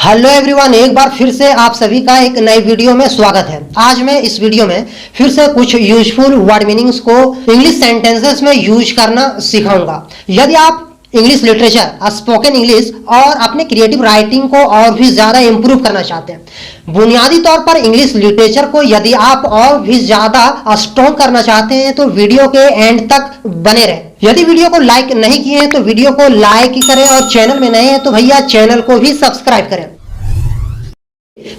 Hello everyone, एक बार फिर से आप सभी का एक नई वीडियो में स्वागत है। आज मैं इस वीडियो में फिर से कुछ यूजफुल वर्ड मीनिंग्स को इंग्लिश सेंटेंसेस में यूज करना सिखाऊंगा। यदि आप इंग्लिश लिटरेचर, स्पोकन इंग्लिश और अपने क्रिएटिव राइटिंग को और भी ज़्यादा इम्प्रूव करना चाहते हैं, बुनियादी तौर पर इंग्लिश लिटरेचर को यदि आप और भी ज़्यादा स्ट्रॉन्ग करना चाहते हैं तो वीडियो के एंड तक बने रहें। यदि वीडियो को लाइक नहीं किए हैं तो वीडियो को लाइक करें और चैनल में नए हैं तो भैया चैनल को भी सब्सक्राइब करें।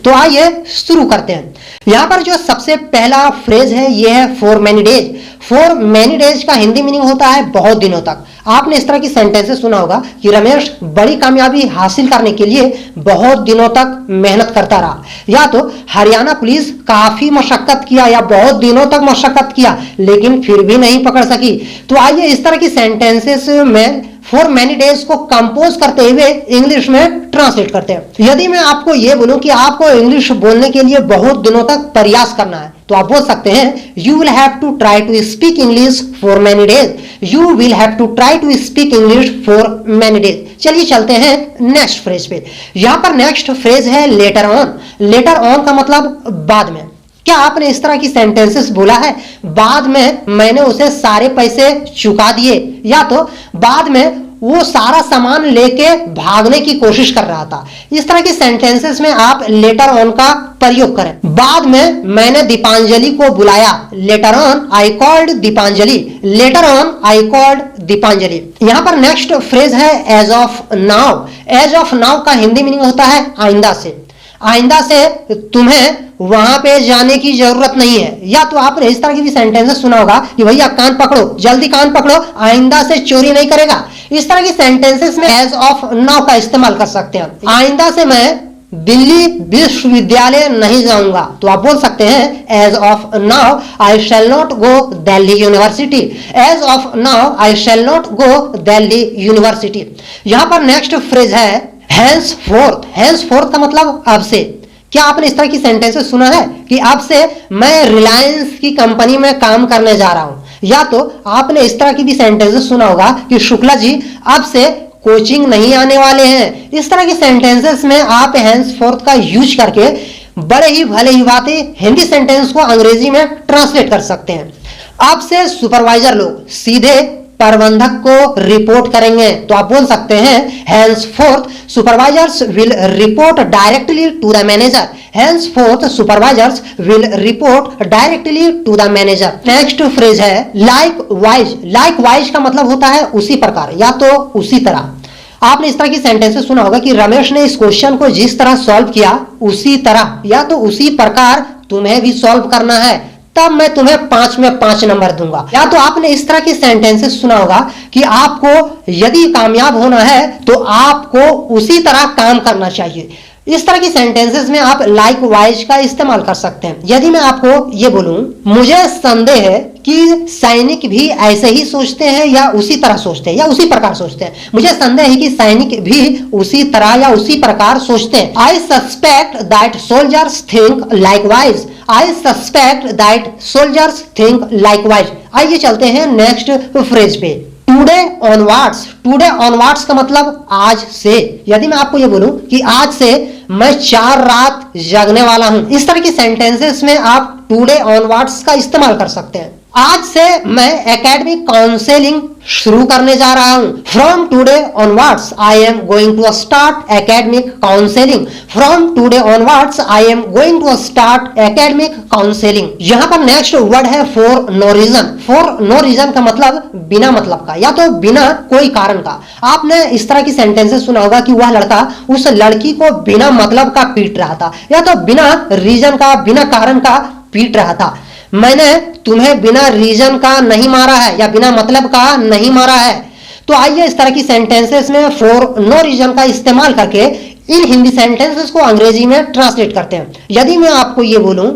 तो आइए शुरू करते हैं। यहां पर जो सबसे पहला फ्रेज है ये है for many days. For many days का हिंदी मीनिंग होता है बहुत दिनों तक। आपने इस तरह की सेंटेंसेस सुना होगा कि रमेश बड़ी कामयाबी हासिल करने के लिए बहुत दिनों तक मेहनत करता रहा, या तो हरियाणा पुलिस काफी मशक्कत किया या बहुत दिनों तक मशक्कत किया लेकिन फिर भी नहीं पकड़ सकी। तो आइए इस तरह की सेंटेंसेस में फॉर मैनी डेज को कंपोज करते हुए इंग्लिश में ट्रांसलेट करते हैं। यदि मैं आपको यह बोलूं कि आपको इंग्लिश बोलने के लिए बहुत दिनों तक प्रयास करना है तो आप बोल सकते हैं you will have to try to speak English for many days. You will have to try to speak English for many days. चलिए चलते हैं नेक्स्ट फ्रेज पे। यहां पर नेक्स्ट फ्रेज है लेटर ऑन। लेटर ऑन का मतलब बाद में। क्या आपने इस तरह की सेंटेंसेस बोला है बाद में मैंने उसे सारे पैसे चुका दिए, या तो बाद में वो सारा सामान लेके भागने की कोशिश कर रहा था। इस तरह की सेंटेंसेस में आप लेटर ऑन का प्रयोग करें। बाद में मैंने दीपांजलि को बुलाया। Later on I called Deepanjali. Later on I called Deepanjali. यहां पर नेक्स्ट फ्रेज है as of now. As of now का हिंदी मीनिंग होता है आइंदा से। आइंदा से तुम्हें वहां पे जाने की जरूरत नहीं है। या तो आपने इस तरह की भी सेंटेंसेस सुना होगा कि भैया कान पकड़ो, जल्दी कान पकड़ो, आइंदा से चोरी नहीं करेगा। इस तरह की सेंटेंसेस में एज ऑफ नाउ का इस्तेमाल कर सकते हैं। आइंदा से मैं दिल्ली विश्वविद्यालय नहीं जाऊंगा तो आप बोल सकते हैं as of now I shall not go Delhi university. As of now I shall not go Delhi university. यहां पर नेक्स्ट फ्रेज है हैंस फोर्थ। हैंस फोर्थ का मतलब अब से। क्या आपने इस तरह की सेंटेंसेस सुना है कि अब से मैं रिलायंस की कंपनी में काम करने जा रहा हूं, या तो आपने इस तरह की भी सेंटेंसेस सुना होगा कि शुक्ला जी अब से कोचिंग नहीं आने वाले हैं। इस तरह की सेंटेंसेस में आप हैंस फोर्थ का यूज करके बड़े ही भले ही बातें हिंदी सेंटेंस को अंग्रेजी में ट्रांसलेट कर सकते हैं। अब से सुपरवाइजर लोग सीधे प्रबंधक को रिपोर्ट करेंगे तो आप बोल सकते हैं henceforth supervisors will report directly to the manager। henceforth supervisors will report directly to the manager। Next phrase है likewise। likewise का मतलब होता है उसी प्रकार या तो उसी तरह। आपने इस तरह की सेंटेंसेस सुना होगा कि रमेश ने इस क्वेश्चन को जिस तरह सॉल्व किया उसी तरह या तो उसी प्रकार तुम्हें भी सॉल्व करना है, तब मैं तुम्हें 5 में 5 नंबर दूंगा। या तो आपने इस तरह की सेंटेंसेस सुना होगा कि आपको यदि कामयाब होना है तो आपको उसी तरह काम करना चाहिए। इस तरह की सेंटेंसेस में आप लाइक वाइज का इस्तेमाल कर सकते हैं। यदि मैं आपको ये बोलूं मुझे संदेह है कि सैनिक भी ऐसे ही सोचते हैं या उसी तरह सोचते हैं या उसी प्रकार सोचते हैं। मुझे संदेह है कि सैनिक भी उसी तरह या उसी प्रकार सोचते हैं। आई suspect that soldiers think likewise. I suspect that soldiers think likewise. आइए चलते हैं नेक्स्ट फ्रेज पे। Today onwards. टुडे ऑनवर्ड्स का मतलब आज से। यदि मैं आपको ये बोलूं कि आज से मैं 4 रात जगने वाला हूं, इस तरह की सेंटेंसेस में आप टुडे ऑनवर्ड्स का इस्तेमाल कर सकते हैं। आज से मैं एकेडमिक काउंसलिंग शुरू करने जा रहा हूं। From today onwards I am going to start academic counselling. From today onwards I am going to start academic counselling. यहां पर नेक्स्ट वर्ड है for no reason. For no reason का मतलब बिना मतलब का या तो बिना कोई कारण का। आपने इस तरह की सेंटेंसेस सुना होगा कि वह लड़का उस लड़की को बिना मतलब का पीट रहा था या तो बिना रीजन का, बिना कारण का पीट रहा था। मैंने तुम्हें बिना रीजन का नहीं मारा है या बिना मतलब का नहीं मारा है। तो आइए इस तरह की सेंटेंसेस में फॉर नो रीजन का इस्तेमाल करके इन हिंदी सेंटेंसेस को अंग्रेजी में ट्रांसलेट करते हैं। यदि मैं आपको ये बोलूं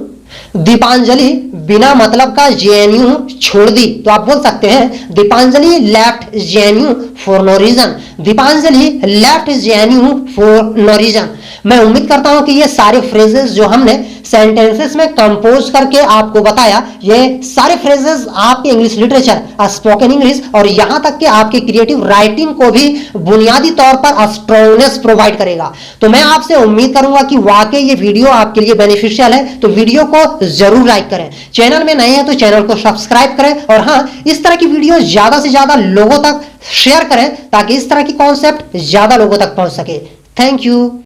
दीपांजलि बिना मतलब का जेएनयू छोड़ दी तो आप बोल सकते हैं Deepanjali left JNU for no reason. Deepanjali left JNU for no reason. मैं उम्मीद करता हूं कि ये सारे फ्रेजेस जो हमने सेंटेंसेस में कंपोज करके आपको बताया। ये सारे फ्रेजेस आपके इंग्लिश लिटरेचर, स्पोकन इंग्लिश और यहां तक कि आपके क्रिएटिव राइटिंग को भी बुनियादी तौर पर स्ट्रॉन्गनेस प्रोवाइड करेगा। तो मैं आपसे उम्मीद करूंगा कि वाकई ये वीडियो आपके लिए बेनिफिशियल है, तो वीडियो को जरूर लाइक करें। चैनल में नए हैं तो चैनल को सब्सक्राइब करें और हां, इस तरह की वीडियो ज्यादा से ज्यादा लोगों तक शेयर करें ताकि इस तरह की कॉन्सेप्ट ज्यादा लोगों तक पहुंच सके। Thank you.